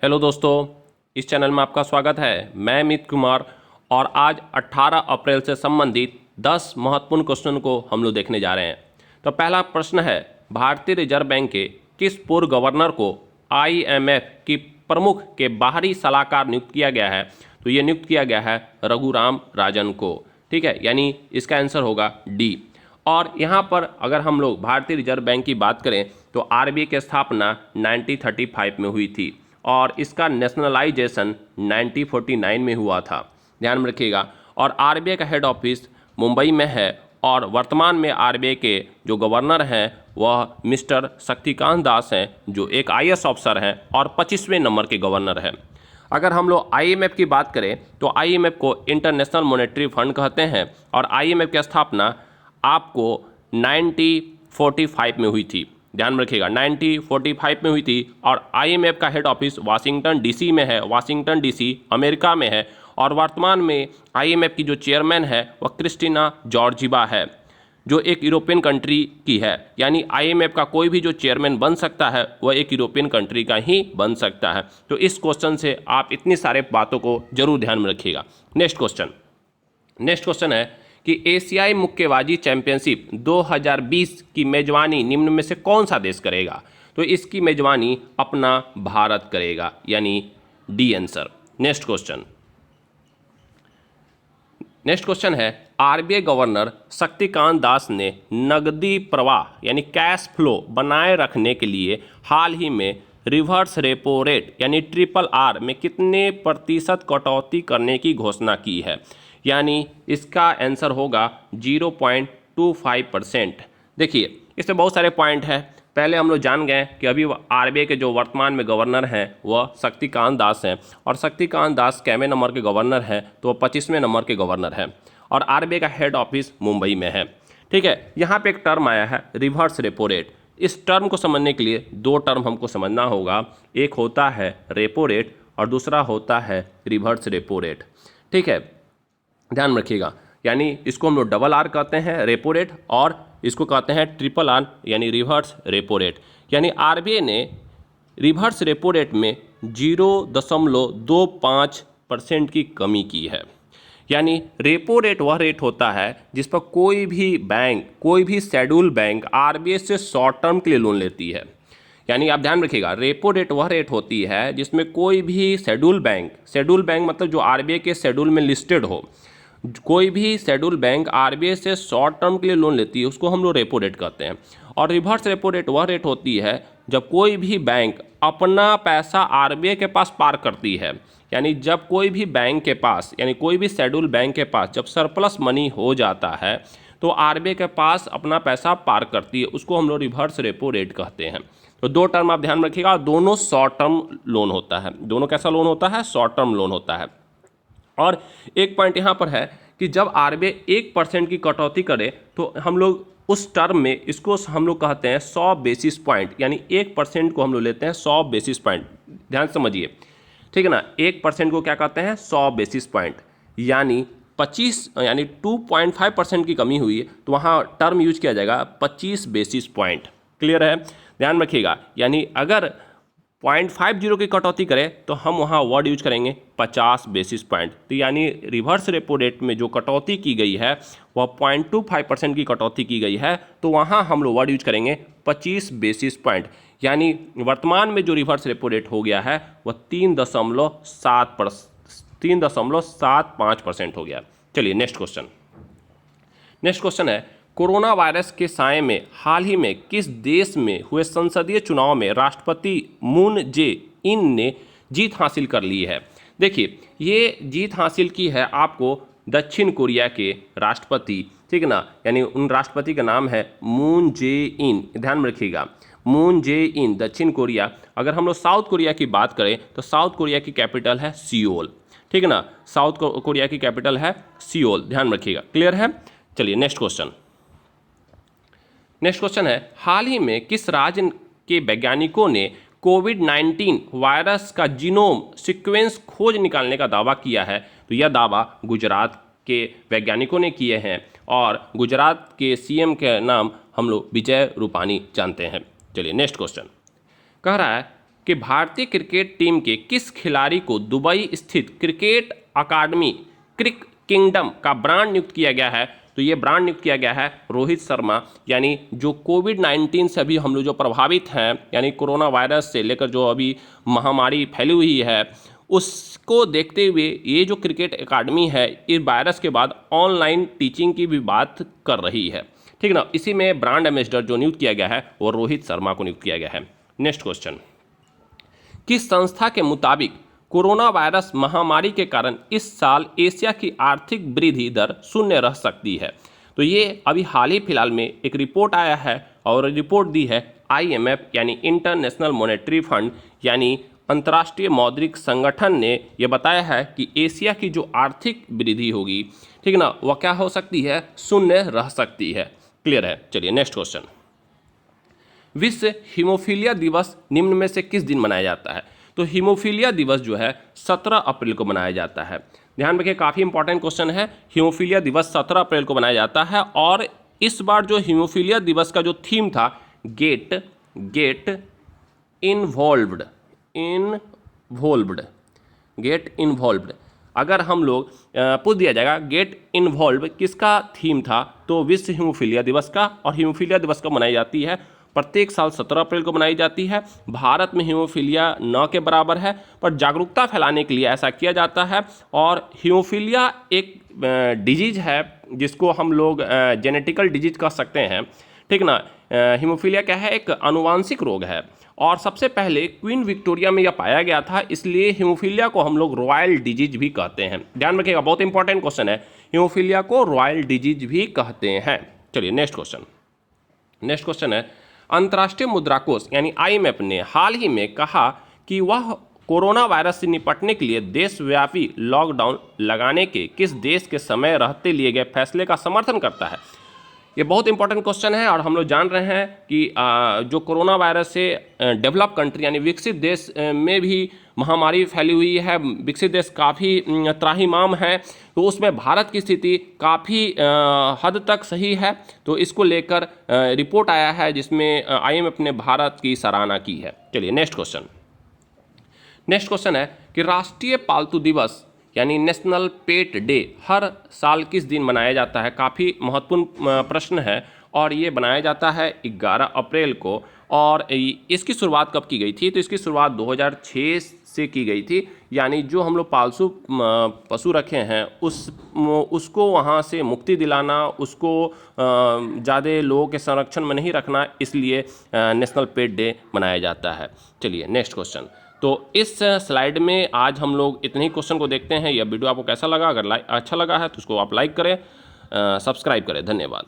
Hello दोस्तों, इस channel में आपका स्वागत है। मैं अमित कुमार और आज 18 अप्रैल से संबंधित 10 महत्वपूर्ण क्वेश्चन को हम लोग देखने जा रहे हैं। तो पहला प्रश्न है, भारतीय रिजर्व बैंक के किस पूर्व गवर्नर को आईएमएफ की प्रमुख के बाहरी सलाहकार नियुक्त किया गया है? तो ये नियुक्त किया गया है रघुराम राजन को। ठीक है, यानी इसका आंसर होगा डी। और यहाँ पर अगर हम लोग भारतीय रिजर्व बैंक की बात करें तो आरबीआई की स्थापना 1935 में हुई थी और इसका नेशनलाइजेशन 1949 में हुआ था, ध्यान में रखिएगा। और आरबीआई का हेड ऑफिस मुंबई में है और वर्तमान में आरबीआई के जो गवर्नर हैं वह मिस्टर शक्तिकांत दास हैं, जो एक आईएएस ऑफिसर हैं और 25वें नंबर के गवर्नर हैं। अगर हम लोग आईएमएफ की बात करें तो आईएमएफ को इंटरनेशनल मॉनेटरी फंड कहते हैं और आईएमएफ की स्थापना आपको 1945 में हुई थी, ध्यान में रखिएगा 1945 में हुई थी। और आईएमएफ का हेड ऑफिस वाशिंगटन डीसी में है, वाशिंगटन डीसी अमेरिका में है। और वर्तमान में आईएमएफ की जो चेयरमैन है वह क्रिस्टीना जॉर्जिवा है, जो एक यूरोपियन कंट्री की है। यानी आईएमएफ का कोई भी जो चेयरमैन बन सकता है वह एक यूरोपियन कंट्री का ही बन सकता है। तो इस क्वेश्चन से आप इतनी सारे बातों को जरूर ध्यान में रखिएगा। नेक्स्ट क्वेश्चन है कि एशियाई मुक्केबाजी चैंपियनशिप 2020 की मेजबानी निम्न में से कौन सा देश करेगा? तो इसकी मेजबानी अपना भारत करेगा, यानी डी आंसर। नेक्स्ट क्वेश्चन है, आरबीआई गवर्नर शक्तिकांत दास ने नकदी प्रवाह यानी कैश फ्लो बनाए रखने के लिए हाल ही में रिवर्स रेपो रेट यानी RRR में कितने प्रतिशत कटौती करने की घोषणा की है? यानी इसका आंसर होगा 0.25%। देखिए, इसमें बहुत सारे पॉइंट हैं। पहले हम लोग जान गए कि अभी आरबीआई के जो वर्तमान में गवर्नर हैं वह शक्तिकांत दास हैं और शक्तिकांत दास कैवें नंबर के गवर्नर हैं? तो वह 25वें नंबर के गवर्नर हैं और आरबीआई का हेड ऑफिस मुंबई में है। ठीक है, यहाँ पे एक टर्म आया है रिवर्स रेपो रेट। इस टर्म को समझने के लिए दो टर्म हमको समझना होगा, एक होता है रेपो रेट और दूसरा होता है रिवर्स रेपो रेट। ठीक है, ध्यान में रखिएगा। यानी इसको हम लोग डबल आर कहते हैं रेपो रेट और इसको कहते हैं ट्रिपल आर यानी रिवर्स रेपो रेट। यानी आरबीआई ने रिवर्स रेपो रेट में 0.25% की कमी की है। यानी रेपो रेट वह रेट होता है जिस पर कोई भी बैंक, कोई भी शेड्यूल बैंक आरबीआई से शॉर्ट टर्म के लिए लोन लेती है। यानी आप ध्यान रखिएगा, रेपो रेट वह रेट होती है जिसमें कोई भी शेड्यूल बैंक मतलब जो आरबीआई के शेड्यूल में लिस्टेड हो, कोई भी शेड्यूल बैंक आरबीआई से शॉर्ट टर्म के लिए लोन लेती है, उसको हम लोग रेपो रेट कहते हैं। और रिवर्स रेपो रेट वह रेट होती है जब कोई भी बैंक अपना पैसा आरबीआई के पास पार करती है। यानी जब कोई भी बैंक के पास, यानी कोई भी शेड्यूल बैंक के पास जब सरप्लस मनी हो जाता है तो आरबीआई के पास अपना पैसा पार करती है, उसको हम लोग रिवर्स रेपो रेट कहते हैं। तो दो टर्म आप ध्यान में रखिएगा, दोनों शॉर्ट टर्म लोन होता है। दोनों कैसा लोन होता है? शॉर्ट टर्म लोन होता है। और एक पॉइंट यहाँ पर है कि जब आरबीआई 1% की कटौती करे तो हम लोग उस टर्म में इसको हम लोग कहते हैं 100 बेसिस पॉइंट, यानी 1% को हम लोग लेते हैं 100 बेसिस पॉइंट। ध्यान समझिए, ठीक है ना। 1% को क्या कहते हैं? 100 बेसिस पॉइंट। यानी 2.5% की कमी हुई है तो वहाँ टर्म यूज किया जाएगा 25 बेसिस पॉइंट। क्लियर है? ध्यान रखिएगा। यानी अगर 0.50 की कटौती करें तो हम वहाँ वर्ड यूज करेंगे 50 बेसिस पॉइंट। तो यानी रिवर्स रेपो रेट में जो कटौती की गई है वह 0.25% की कटौती की गई है, तो वहाँ हम लोग वर्ड यूज करेंगे 25 बेसिस पॉइंट। यानी वर्तमान में जो रिवर्स रेपो रेट हो गया है वह 3.75% हो गया। चलिए नेक्स्ट क्वेश्चन है, कोरोना वायरस के साए में हाल ही में किस देश में हुए संसदीय चुनाव में राष्ट्रपति मून जे इन ने जीत हासिल कर ली है? देखिए, ये जीत हासिल की है आपको दक्षिण कोरिया के राष्ट्रपति, ठीक है ना। यानी उन राष्ट्रपति का नाम है मून जे इन, ध्यान में रखिएगा, मून जे इन, दक्षिण कोरिया। अगर हम लोग साउथ कोरिया की बात करें तो साउथ कोरिया की कैपिटल है सियोल, ठीक है ना। साउथ कोरिया की कैपिटल है सियोल, ध्यान रखिएगा। क्लियर है? चलिए नेक्स्ट क्वेश्चन है, हाल ही में किस राज्य के वैज्ञानिकों ने कोविड-19 वायरस का जीनोम सीक्वेंस खोज निकालने का दावा किया है? तो यह दावा गुजरात के वैज्ञानिकों ने किए हैं और गुजरात के सीएम के नाम हम लोग विजय रूपानी जानते हैं। चलिए नेक्स्ट क्वेश्चन कह रहा है, कि भारतीय क्रिकेट टीम के किस खिलाड़ी को दुबई स्थित क्रिकेट अकादमी क्रिक किंगडम का ब्रांड नियुक्त किया गया है? तो ये ब्रांड नियुक्त किया गया है रोहित शर्मा, यानी जो कोविड-19 से अभी हम लोग जो प्रभावित हैं, यानी कोरोना वायरस से लेकर जो अभी महामारी फैली हुई है, उसको देखते हुए ये जो क्रिकेट एकेडमी है इस वायरस के बाद ऑनलाइन टीचिंग की भी बात कर रही है, ठीक ना। इसी में ब्रांड एम्बेसडर जो नियुक्त किया गया है वो रोहित शर्मा को नियुक्त किया गया है। नेक्स्ट क्वेश्चन, किस संस्था के मुताबिक कोरोना वायरस महामारी के कारण इस साल एशिया की आर्थिक वृद्धि दर शून्य रह सकती है? तो ये अभी हाल ही फिलहाल में एक रिपोर्ट आया है और रिपोर्ट दी है IMF यानी इंटरनेशनल मॉनेटरी फंड यानी अंतर्राष्ट्रीय मौद्रिक संगठन ने यह बताया है कि एशिया की जो आर्थिक वृद्धि होगी, ठीक ना, वह क्या हो सकती है? शून्य रह सकती है। क्लियर है? चलिए नेक्स्ट क्वेश्चन, विश्व हीमोफीलिया दिवस निम्न में से किस दिन मनाया जाता है? तो हीमोफीलिया दिवस जो है 17 अप्रैल को मनाया जाता है। ध्यान रखिए, काफ़ी इंपॉर्टेंट क्वेश्चन है। हीमोफीलिया दिवस 17 अप्रैल को मनाया जाता है और इस बार जो हीमोफीलिया दिवस का जो थीम था गेट इन्वॉल्व्ड, अगर हम लोग पूछ दिया जाएगा गेट इन्वॉल्व किसका थीम था, तो विश्व हीमोफीलिया दिवस का। और हीमोफीलिया दिवस कब मनाई जाती है? प्रत्येक साल 17 अप्रैल को मनाई जाती है। भारत में हीमोफीलिया न के बराबर है, पर जागरूकता फैलाने के लिए ऐसा किया जाता है। और हीमोफीलिया एक डिजीज है जिसको हम लोग जेनेटिकल डिजीज कह सकते हैं, ठीक ना। हीमोफीलिया क्या है? एक आनुवांशिक रोग है और सबसे पहले क्वीन विक्टोरिया में यह पाया गया था, इसलिए हीमोफीलिया को हम लोग रॉयल डिजीज भी कहते हैं। ध्यान रखिएगा, बहुत इंपॉर्टेंट क्वेश्चन है। हीमोफीलिया को रॉयल डिजीज भी कहते हैं। चलिए नेक्स्ट क्वेश्चन है, अंतर्राष्ट्रीय मुद्रा कोष यानी IMF ने हाल ही में कहा कि वह कोरोना वायरस से निपटने के लिए देशव्यापी लॉकडाउन लगाने के किस देश के समय रहते लिए गए फैसले का समर्थन करता है? ये बहुत इंपॉर्टेंट क्वेश्चन है और हम लोग जान रहे हैं कि जो कोरोना वायरस से डेवलप कंट्री यानी विकसित देश में भी महामारी फैली हुई है, विकसित देश काफ़ी त्राहिमाम है, तो उसमें भारत की स्थिति काफ़ी हद तक सही है। तो इसको लेकर रिपोर्ट आया है जिसमें IMF ने भारत की सराहना की है। चलिए नेक्स्ट क्वेश्चन है कि राष्ट्रीय पालतू दिवस यानी नेशनल पेट डे हर साल किस दिन मनाया जाता है? काफ़ी महत्वपूर्ण प्रश्न है और ये बनाया जाता है 11 अप्रैल को। और इसकी शुरुआत कब की गई थी? तो इसकी शुरुआत 2006 से की गई थी, यानी जो हम लोग पालतू पशु रखे हैं उसको वहाँ से मुक्ति दिलाना, उसको ज़्यादा लोगों के संरक्षण में नहीं रखना, इसलिए नेशनल पेट डे मनाया जाता है। चलिए नेक्स्ट क्वेश्चन, तो इस स्लाइड में आज हम लोग इतने ही क्वेश्चन को देखते हैं। यह वीडियो आपको कैसा लगा? अगर अच्छा लगा है तो उसको आप लाइक करें, सब्सक्राइब करें। धन्यवाद।